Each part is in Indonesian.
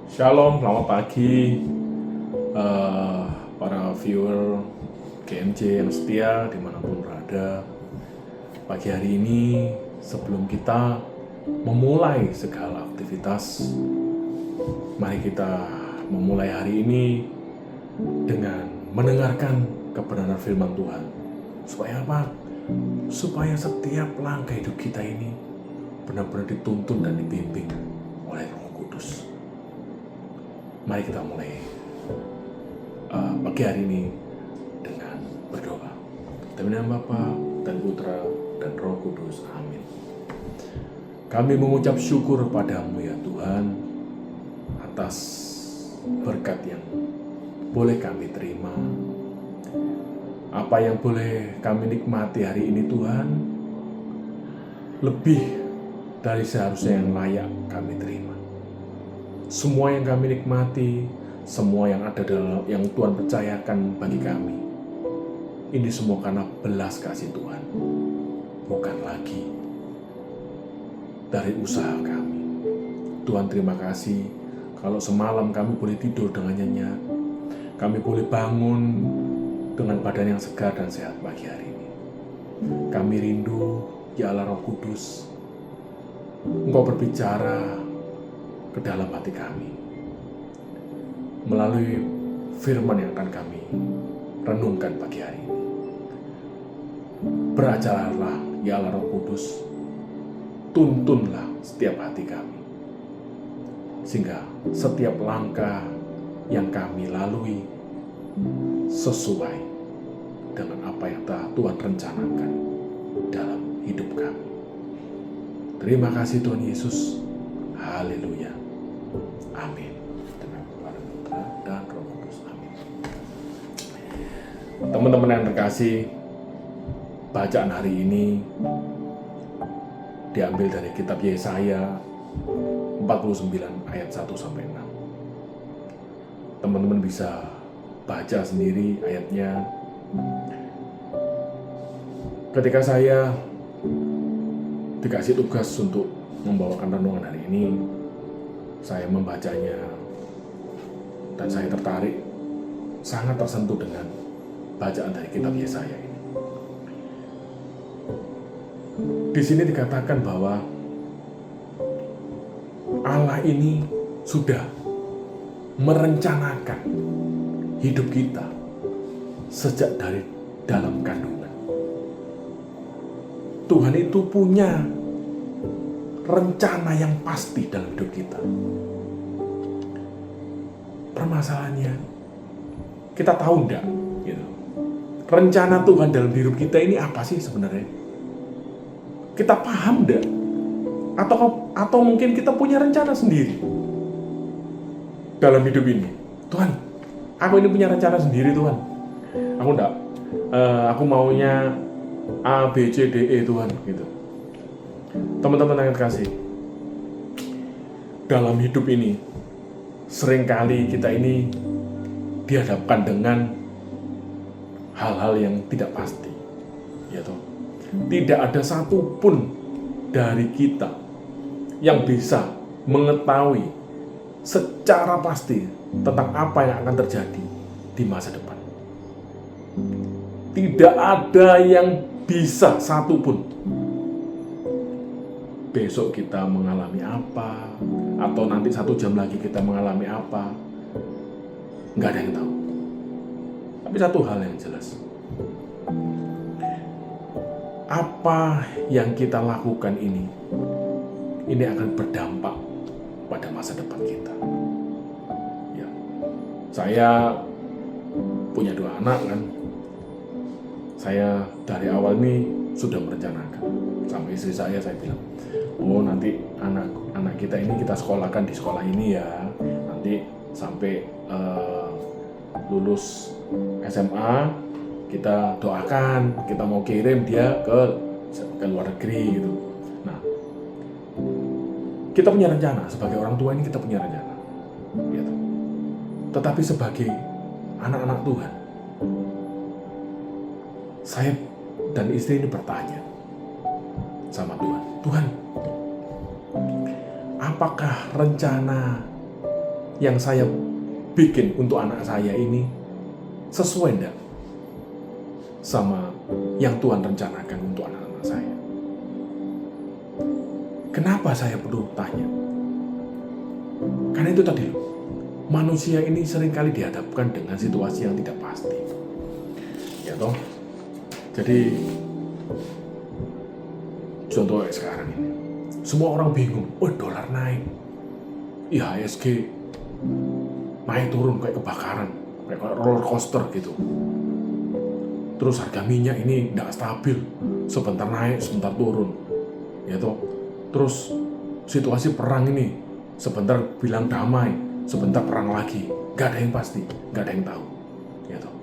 Shalom, selamat pagi para viewer GMJ yang setia dimanapun berada. Pagi hari ini sebelum kita memulai segala aktivitas, mari kita memulai hari ini dengan mendengarkan kebenaran firman Tuhan. Supaya apa? Supaya setiap langkah hidup kita ini benar-benar dituntun dan dibimbing oleh Roh Kudus. Mari kita mulai pagi hari ini dengan berdoa. Dalam nama Bapa dan Putra dan Roh Kudus. Amin. Kami mengucap syukur padamu ya Tuhan atas berkat yang boleh kami terima. Apa yang boleh kami nikmati hari ini Tuhan, lebih dari seharusnya yang layak kami terima. Semua yang kami nikmati, semua yang ada dalam yang Tuhan percayakan bagi kami, ini semua karena belas kasih Tuhan, bukan lagi dari usaha kami. Tuhan terima kasih kalau semalam kami boleh tidur dengan nyenyak, kami boleh bangun dengan badan yang segar dan sehat pagi hari ini. Kami rindu, ya Allah Roh Kudus, Engkau berbicara ke dalam hati kami melalui firman yang akan kami renungkan pagi hari ini. Berajarlah ya Allah Roh Kudus, tuntunlah setiap hati kami, sehingga setiap langkah yang kami lalui sesuai dengan apa yang Tuhan rencanakan dalam hidup kami. Terima kasih Tuhan Yesus. Haleluya. Amin. Demi Bapa dan Putra dan Roh Kudus. Amin. Teman-teman yang terkasih, bacaan hari ini diambil dari kitab Yesaya 49 ayat 1 sampai 6. Teman-teman bisa baca sendiri ayatnya. Ketika saya dikasih tugas untuk membawakan renungan hari ini, saya membacanya dan saya tertarik, sangat tersentuh dengan bacaan dari kitab Yesaya ini. Di sini dikatakan bahwa Allah ini sudah merencanakan hidup kita sejak dari dalam kandungan. Tuhan itu punya rencana yang pasti dalam hidup kita. Permasalahannya, kita tahu enggak gitu, rencana Tuhan dalam hidup kita ini apa sih sebenarnya? Kita paham enggak? Atau mungkin kita punya rencana sendiri dalam hidup ini. Tuhan, aku ini punya rencana sendiri Tuhan. Aku enggak, aku maunya A, B, C, D, E Tuhan gitu. Teman-teman yang terkasih, dalam hidup ini seringkali kita ini dihadapkan dengan hal-hal yang tidak pasti, ya toh. Tidak ada satupun dari kita yang bisa mengetahui secara pasti tentang apa yang akan terjadi di masa depan. Tidak ada yang bisa satupun besok kita mengalami apa, atau nanti 1 jam lagi kita mengalami apa, nggak ada yang tahu. Tapi satu hal yang jelas, apa yang kita lakukan ini akan berdampak pada masa depan kita. Ya, saya punya 2 anak kan. Saya dari awal ini sudah merencanakan sama istri saya bilang, oh nanti anak kita ini kita sekolahkan di sekolah ini ya, nanti sampai lulus SMA kita doakan, kita mau kirim dia ke luar negeri gitu. Nah, kita punya rencana, sebagai orang tua ini kita punya rencana gitu. Tetapi sebagai anak-anak Tuhan, saya dan istri ini bertanya sama Tuhan, Tuhan, apakah rencana yang saya bikin untuk anak saya ini sesuai enggak sama yang Tuhan rencanakan untuk anak-anak saya? Kenapa saya perlu tanya? Karena itu tadi loh, manusia ini seringkali dihadapkan dengan situasi yang tidak pasti. Ya toh? Jadi contoh sekarang ini, semua orang bingung, dolar naik, IHSG naik turun kayak kebakaran, kayak roller coaster gitu. Terus harga minyak ini tidak stabil, sebentar naik, sebentar turun, ya toh. Terus situasi perang ini, sebentar bilang damai, sebentar perang lagi, gak ada yang pasti, gak ada yang tahu, ya toh.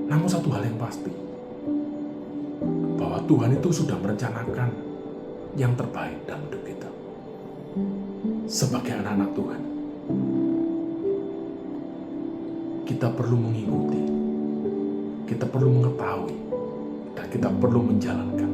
Namun satu hal yang pasti, bahwa Tuhan itu sudah merencanakan yang terbaik dalam hidup kita. Sebagai anak-anak Tuhan, kita perlu mengikuti, kita perlu mengetahui, dan kita perlu menjalankan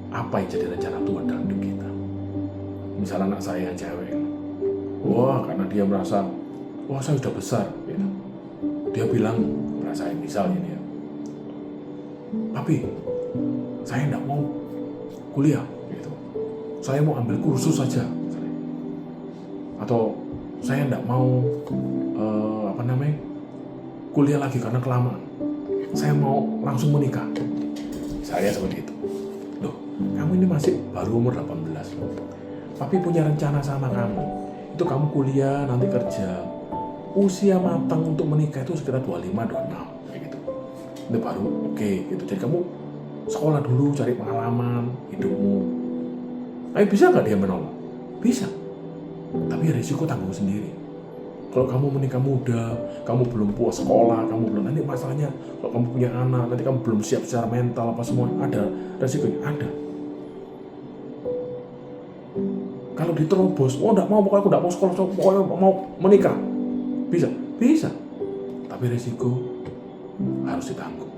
apa yang jadi rencana Tuhan dalam hidup kita. Misalnya anak saya yang cewek, karena dia merasa, saya sudah besar, gitu. Dia bilang, merasa misalnya dia, papi, saya tidak mau kuliah, gitu. Saya mau ambil kursus saja, atau saya tidak mau kuliah lagi karena kelamaan. Saya mau langsung menikah. Saya seperti itu. Loh, kamu ini masih baru umur 18. Papi punya rencana sama kamu. Itu kamu kuliah, nanti kerja. Usia matang untuk menikah itu sekitar 25-26 kayak gitu. Itu baru oke, gitu. Jadi kamu sekolah dulu, cari pengalaman hidupmu. Bisa nggak dia menolak? Bisa. Tapi risiko tanggung sendiri. Kalau kamu menikah muda, kamu belum puas sekolah, kamu belum, nanti masalahnya kalau kamu punya anak, nanti kamu belum siap secara mental apa semua, ada resikonya, ada. Kalau diterobos, enggak mau, pokoknya aku enggak mau sekolah, pokoknya mau menikah, bisa. Tapi resiko harus ditanggung.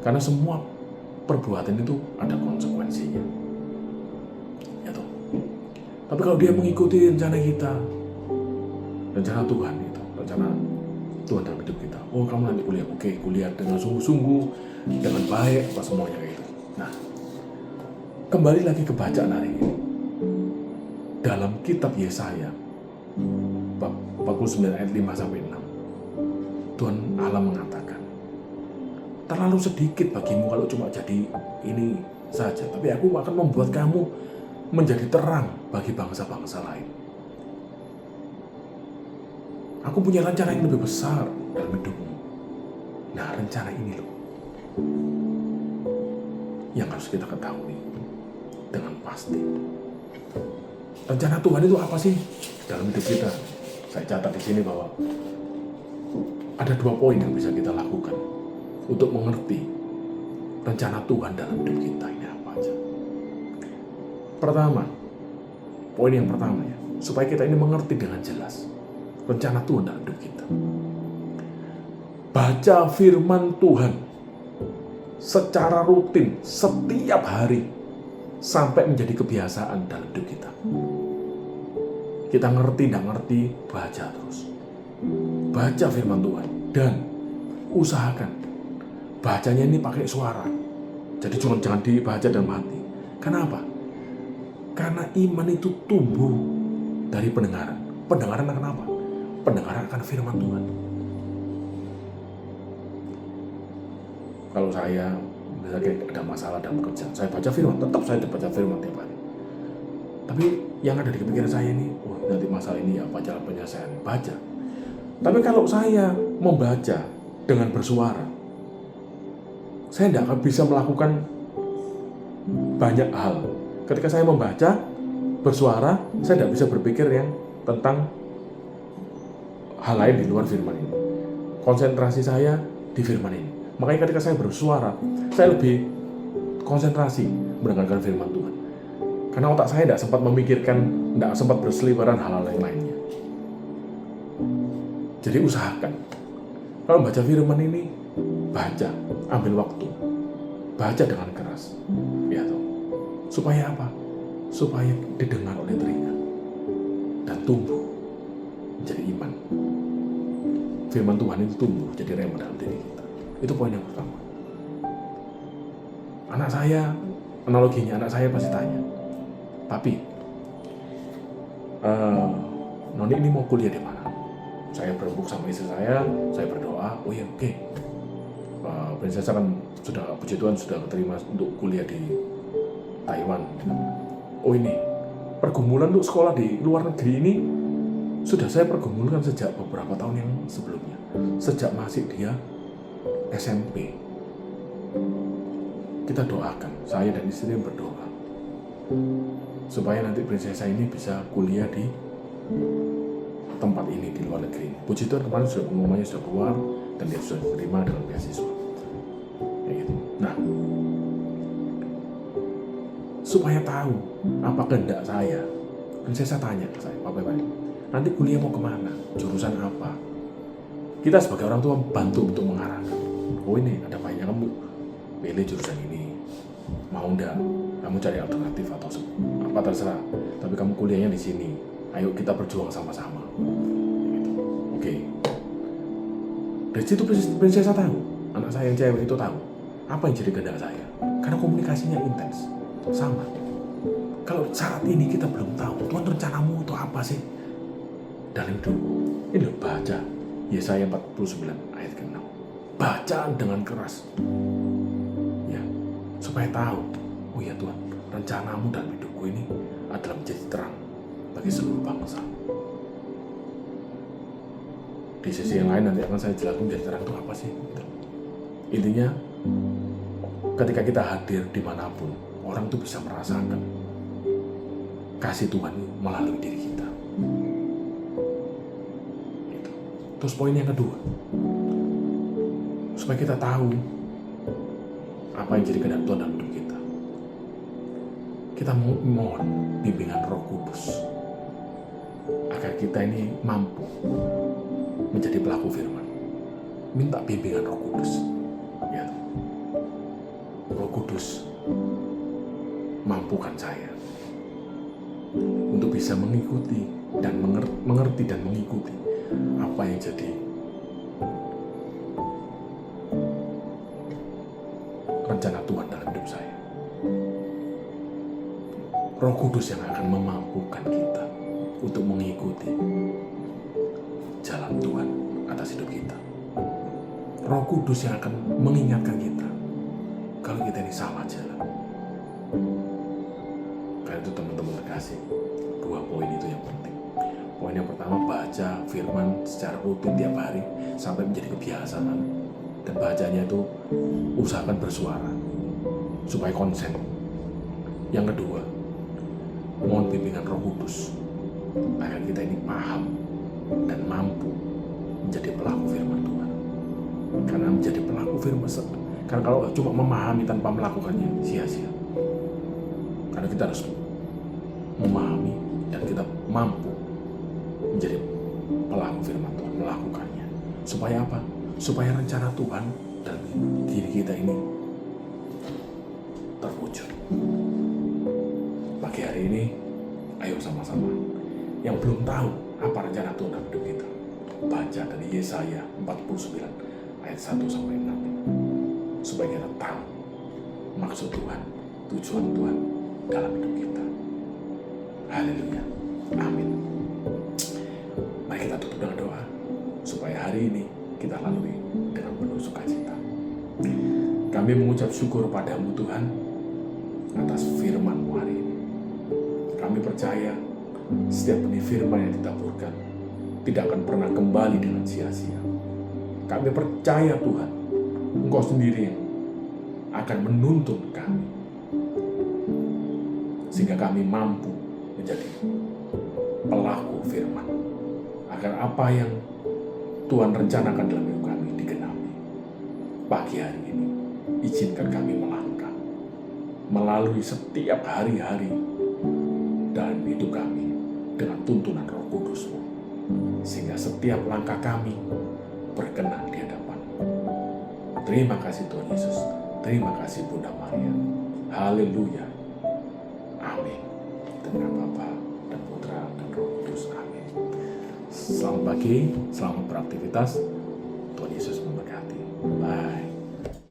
Karena semua perbuatan itu ada konsekuensinya. Ya toh. Tapi kalau dia mengikuti rencana kita, rencana Tuhan itu, rencana Tuhan dalam hidup kita. Kamu nanti kuliah, oke, kuliah dengan sungguh-sungguh, dengan baik, apa semuanya gitu. Nah, kembali lagi ke bacaan hari ini. Dalam kitab Yesaya, bab 49 ayat 5-6, Tuhan Allah mengatakan, terlalu sedikit bagimu kalau cuma jadi ini saja, tapi aku akan membuat kamu menjadi terang bagi bangsa-bangsa lain. Aku punya rencana yang lebih besar dalam hidupmu. Nah, rencana ini loh yang harus kita ketahui dengan pasti. Rencana Tuhan itu apa sih dalam hidup kita? Saya catat di sini bahwa ada 2 poin yang bisa kita lakukan untuk mengerti rencana Tuhan dalam hidup kita ini apa aja. Pertama, poin yang pertama ya, supaya kita ini mengerti dengan jelas rencana Tuhan dalam hidup kita. Baca firman Tuhan secara rutin setiap hari sampai menjadi kebiasaan dalam hidup kita. Kita ngerti, tidak ngerti, baca terus. Baca firman Tuhan dan usahakan bacanya ini pakai suara. Jadi jangan dibaca dalam hati. Kenapa? Karena iman itu tumbuh dari pendengaran. Pendengaran akan apa? Pendengaran akan firman Tuhan. Kalau saya misalnya ada masalah dalam kerjaan, saya baca firman, tetap saya baca firman tiap hari. Tapi yang ada di pikiran saya ini, nanti masalah ini apa jalan penyelesaian, baca. Tapi kalau saya membaca dengan bersuara, saya tidak akan bisa melakukan banyak hal. Ketika saya membaca bersuara, saya tidak bisa berpikir yang tentang hal lain di luar firman ini. Konsentrasi saya di firman ini. Makanya ketika saya bersuara, saya lebih konsentrasi mendengarkan firman Tuhan. Karena otak saya tidak sempat memikirkan, tidak sempat berseliweran hal-hal yang lainnya. Jadi usahakan, kalau baca firman ini, baca, ambil waktu, baca dengan keras, ya toh. Supaya apa? Supaya didengar oleh telinga dan tumbuh menjadi iman. Firman Tuhan itu tumbuh jadi rema dalam diri kita. Itu poin yang pertama. Anak saya, analoginya anak saya pasti tanya, "Papi, Noni ini mau kuliah di mana?" Saya berembuk sama istri saya berdoa, "Oh ya, oke. Prinsesa kan sudah, puji Tuhan, sudah keterima untuk kuliah di Taiwan. Oh ini, pergumulan untuk sekolah di luar negeri ini sudah saya pergumulkan sejak beberapa tahun yang sebelumnya. Sejak masih dia SMP. Kita doakan, saya dan istri berdoa, supaya nanti prinsesa ini bisa kuliah di tempat ini, di luar negeri. Puji Tuhan, kemarin sudah pengumumannya sudah keluar, dan dia sudah diterima dalam beasiswa. Gitu. Nah, supaya tahu apa kehendak saya, prinsesa tanya ke saya, "Papa, nanti kuliah mau kemana? Jurusan apa?" Kita sebagai orang tua bantu untuk mengarahkan. "Oh ini ada baiknya kamu pilih jurusan ini. Mau enggak? Kamu cari alternatif atau apa terserah. Tapi kamu kuliahnya di sini. Ayo kita berjuang sama-sama." Gitu. Oke. Dari situ prinsesa tahu, anak saya yang cewek itu tahu apa yang jadi kehendak saya. Karena komunikasinya intens. Sama. Kalau saat ini kita belum tahu, Tuhan rencanamu itu apa sih dalam hidup? Ini loh, baca Yesaya 49 ayat ke-6. Baca dengan keras. Ya, supaya tahu, oh ya Tuhan, rencanamu dalam hidupku ini adalah menjadi terang bagi seluruh bangsa. Di sisi yang lain nanti akan saya jelaskan menjadi terang itu apa sih. Intinya, ketika kita hadir dimanapun, orang tuh bisa merasakan kasih Tuhan melalui diri kita. Gitu. Terus poin yang kedua, supaya kita tahu apa yang jadi kehendak Tuhan dalam hidup kita, kita mohon bimbingan Roh Kudus agar kita ini mampu menjadi pelaku firman. Minta bimbingan Roh Kudus. Ya. Roh Kudus mampukan saya untuk bisa mengikuti dan mengerti dan mengikuti apa yang jadi rencana Tuhan dalam hidup saya. Roh Kudus yang akan memampukan kita untuk mengikuti jalan Tuhan atas hidup kita. Roh Kudus yang akan mengingatkan kita kalau kita ini salah jalan. Karena itu teman-teman terkasih, dua poin itu yang penting. Poin yang pertama, baca firman secara rutin tiap hari sampai menjadi kebiasaan. Dan bacanya itu usahakan bersuara supaya konsen. Yang kedua, mohon bimbingan Roh Kudus agar kita ini paham dan mampu menjadi pelaku firman Tuhan. Karena menjadi pelaku firman, karena kalau cuma memahami tanpa melakukannya, sia-sia. Karena kita harus memahami dan kita mampu menjadi pelaku firman Tuhan, melakukannya. Supaya apa? Supaya rencana Tuhan dalam diri kita ini terwujud. Pagi hari ini, ayo sama-sama. Yang belum tahu apa rencana Tuhan dalam hidup kita, baca dari Yesaya 49 ayat 1 sampai 6. Supaya kita tahu maksud Tuhan, tujuan Tuhan dalam hidup kita. Haleluya. Amin. Mari kita tutup dengan doa supaya hari ini kita lalui dengan penuh sukacita. Kami mengucap syukur padamu Tuhan atas firman-Mu hari ini. Kami percaya setiap benih firman yang ditaburkan tidak akan pernah kembali dengan sia-sia. Kami percaya Tuhan, Engkau sendiri yang akan menuntun kami sehingga kami mampu menjadi pelaku firman, agar apa yang Tuhan rencanakan dalam hidup kami digenapi. Pagi hari ini, izinkan kami melangkah melalui setiap hari-hari dalam hidup kami dengan tuntunan Roh Kudus-Mu, sehingga setiap langkah kami berkenan di hadapan. Terima kasih Tuhan Yesus, terima kasih Bunda Maria. Haleluya. Amin. Dengan Bapa dan Putra dan Roh Kudus. Amin. Selamat pagi, selamat beraktivitas.